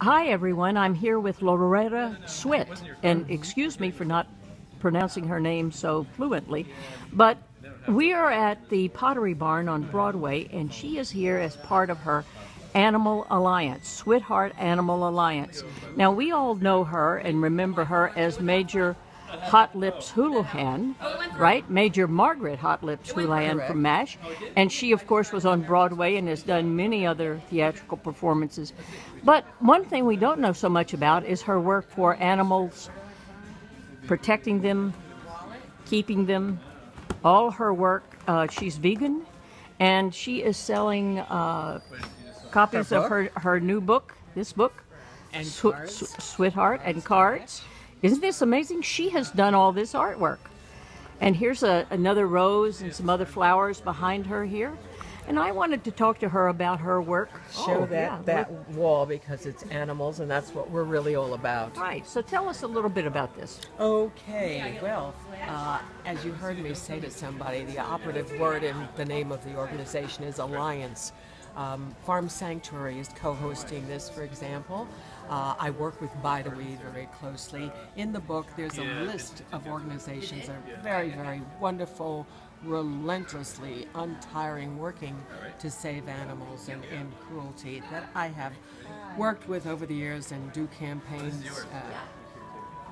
Hi, everyone. I'm here with Loretta Swit, and excuse me for not pronouncing her name so fluently, but we are at the Pottery Barn on Broadway, and she is here as part of her Animal Alliance, Switheart Animal Alliance. Now, we all know her and remember her as Major Hot Lips Houlihan, right? Major Margaret Hot Lips Houlihan from MASH. And she, of course, was on Broadway and has done many other theatrical performances. But one thing we don't know so much about is her work for animals, protecting them, keeping them, all her work. She's vegan, and she is selling copies of her new book, this book, and Switheart, and cards. Isn't this amazing? She has done all this artwork. And here's another rose and some other flowers behind her here. And I wanted to talk to her about her work. Show that wall, because it's animals, and that's what we're really all about. Right. So tell us a little bit about this. Okay. Well, as you heard me say to somebody, the operative word in the name of the organization is Alliance. Farm Sanctuary is co-hosting this, for example. I work with Broadway very closely. In the book, there's a list of organizations that are very, very wonderful, relentlessly, untiring, working to save animals and end cruelty that I have worked with over the years and do campaigns,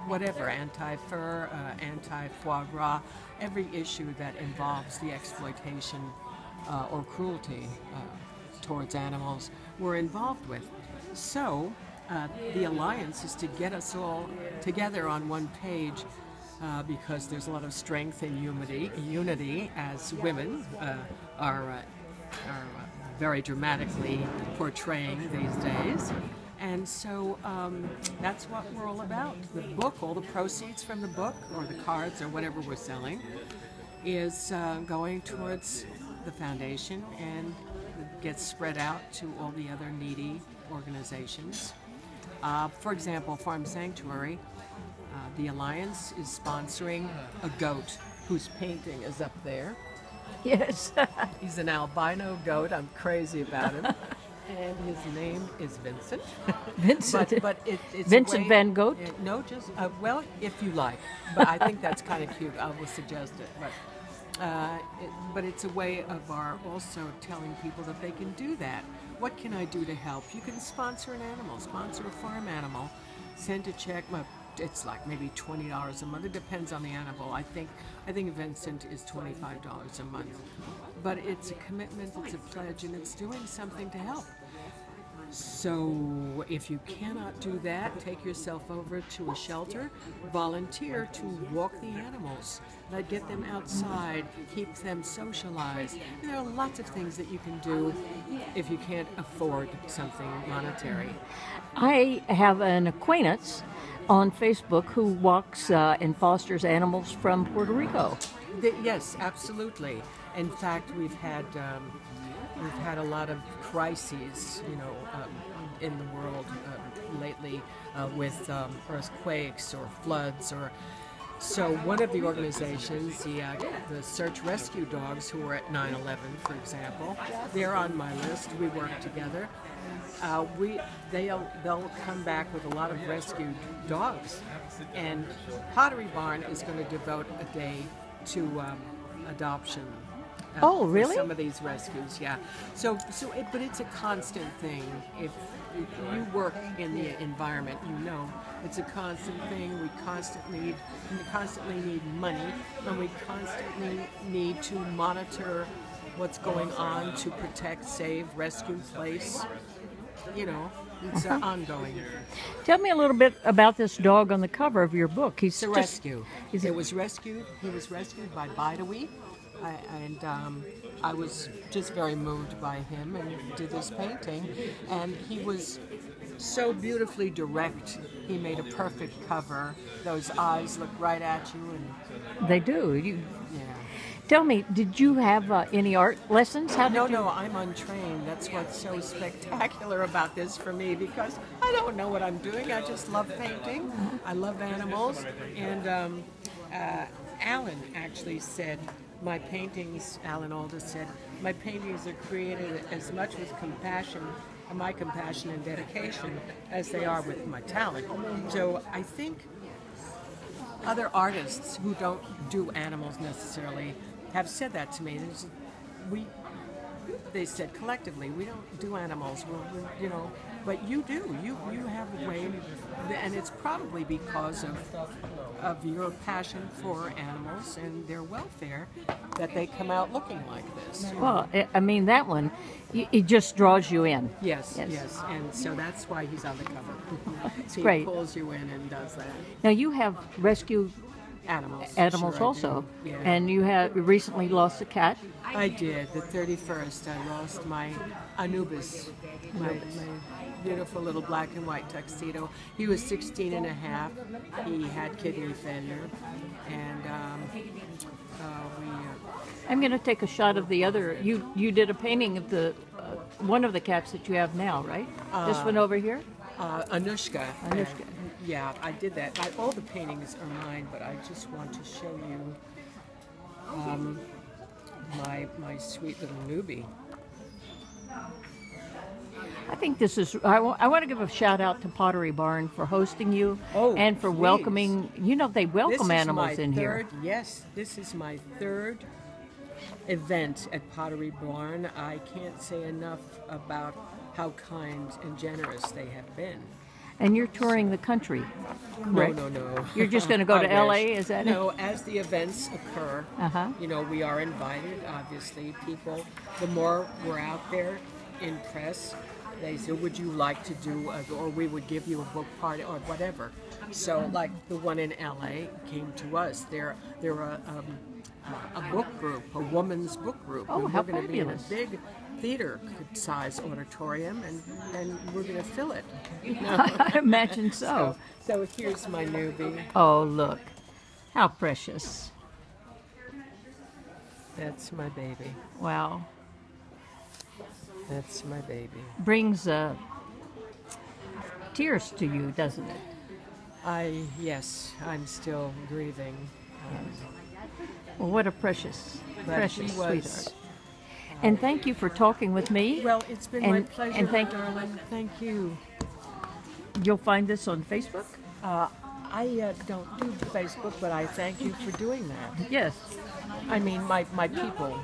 whatever, anti-fur, anti-foie gras, every issue that involves the exploitation or cruelty towards animals we're involved with. So the Alliance is to get us all together on one page, because there's a lot of strength and unity as women are very dramatically portraying these days. And so that's what we're all about. The book, all the proceeds from the book, or the cards, or whatever we're selling, is going towards the foundation and gets spread out to all the other needy organizations. For example, Farm Sanctuary, the Alliance is sponsoring a goat whose painting is up there. Yes. He's an albino goat. I'm crazy about him. And his name is Vincent. Vincent. But it's Vincent Van Gogh? No, just, well, if you like. But I think that's kind of cute. I will suggest it. But it's a way of our also telling people that they can do that. What can I do to help? You can sponsor an animal, sponsor a farm animal, send a check. It's like maybe $20 a month. It depends on the animal. I think Vincent is $25 a month. But it's a commitment, it's a pledge, and it's doing something to help. So if you cannot do that, take yourself over to a shelter, volunteer to walk the animals, get them outside, keep them socialized. There are lots of things that you can do if you can't afford something monetary. I have an acquaintance on Facebook who walks and fosters animals from Puerto Rico. Yes, absolutely. In fact, we've had a lot of crises, in the world lately with earthquakes or floods. So one of the organizations, the search rescue dogs who were at 9/11, for example, they're on my list. We work together. They'll come back with a lot of rescued dogs, and Pottery Barn is going to devote a day to adoption. Oh, really? For some of these rescues, yeah. But it's a constant thing. If you work in the environment, it's a constant thing. We constantly need money, and we constantly need to monitor what's going on to protect, save, rescue, place. It's ongoing. Tell me a little bit about this dog on the cover of your book. It's a rescue. He was rescued by Broadway. I was just very moved by him and did this painting, and he was so beautifully direct. He made a perfect cover. Those eyes look right at you, and they do. Yeah. Tell me, did you have any art lessons? No, I'm untrained. That's what's so spectacular about this for me, because I don't know what I'm doing. I just love painting. I love animals, and Alan actually said, Alan Alda said, my paintings are created as much with compassion my compassion and dedication as they are with my talent. So I think other artists who don't do animals necessarily have said that to me. They said collectively, we don't do animals, you know, but you do. You have a way, and it's probably because of your passion for animals and their welfare that they come out looking like this. Well, I mean, that one, it just draws you in. Yes, and so that's why he's on the cover. He great. pulls you in and does that. Now, you have rescued Animals. animals Sure I also, do. Yeah. and you have recently lost a cat. I did. The 31st, I lost my Anubis, my beautiful little black and white tuxedo. He was 16 and a half. He had kidney failure, and I'm going to take a shot of the other. You did a painting of the one of the cats that you have now, right? This one over here? Anushka. Anushka. Yeah, I did that. All the paintings are mine, but I just want to show you my sweet little newbie. I think this is. I want to give a shout out to Pottery Barn for hosting you and for please. welcoming. You know, they welcome animals in here. Yes, this is my third event at Pottery Barn. I can't say enough about how kind and generous they have been. And you're touring the country, correct? No. You're just going to go to I LA? wish. Is that No, as the events occur, Uh-huh. you know, we are invited, obviously. People, the more we're out there in press, they say, would you like to do, or we would give you a book party, or whatever. So, like the one in LA came to us. They're a book group, a woman's book group. Oh, and how we're going to be in a fabulous. big theater-size auditorium, and we're going to fill it. I imagine so. So here's my newbie. Oh, look. How precious. That's my baby. Wow. That's my baby. Brings tears to you, doesn't it? Yes, I'm still grieving. Well, what a precious But he was, sweetheart. And thank you for talking with me. Well, it's been my And- pleasure, and thank- darling. Thank you. You'll find this on Facebook? I don't do Facebook, but I thank you for doing that. Yes. I mean, my people will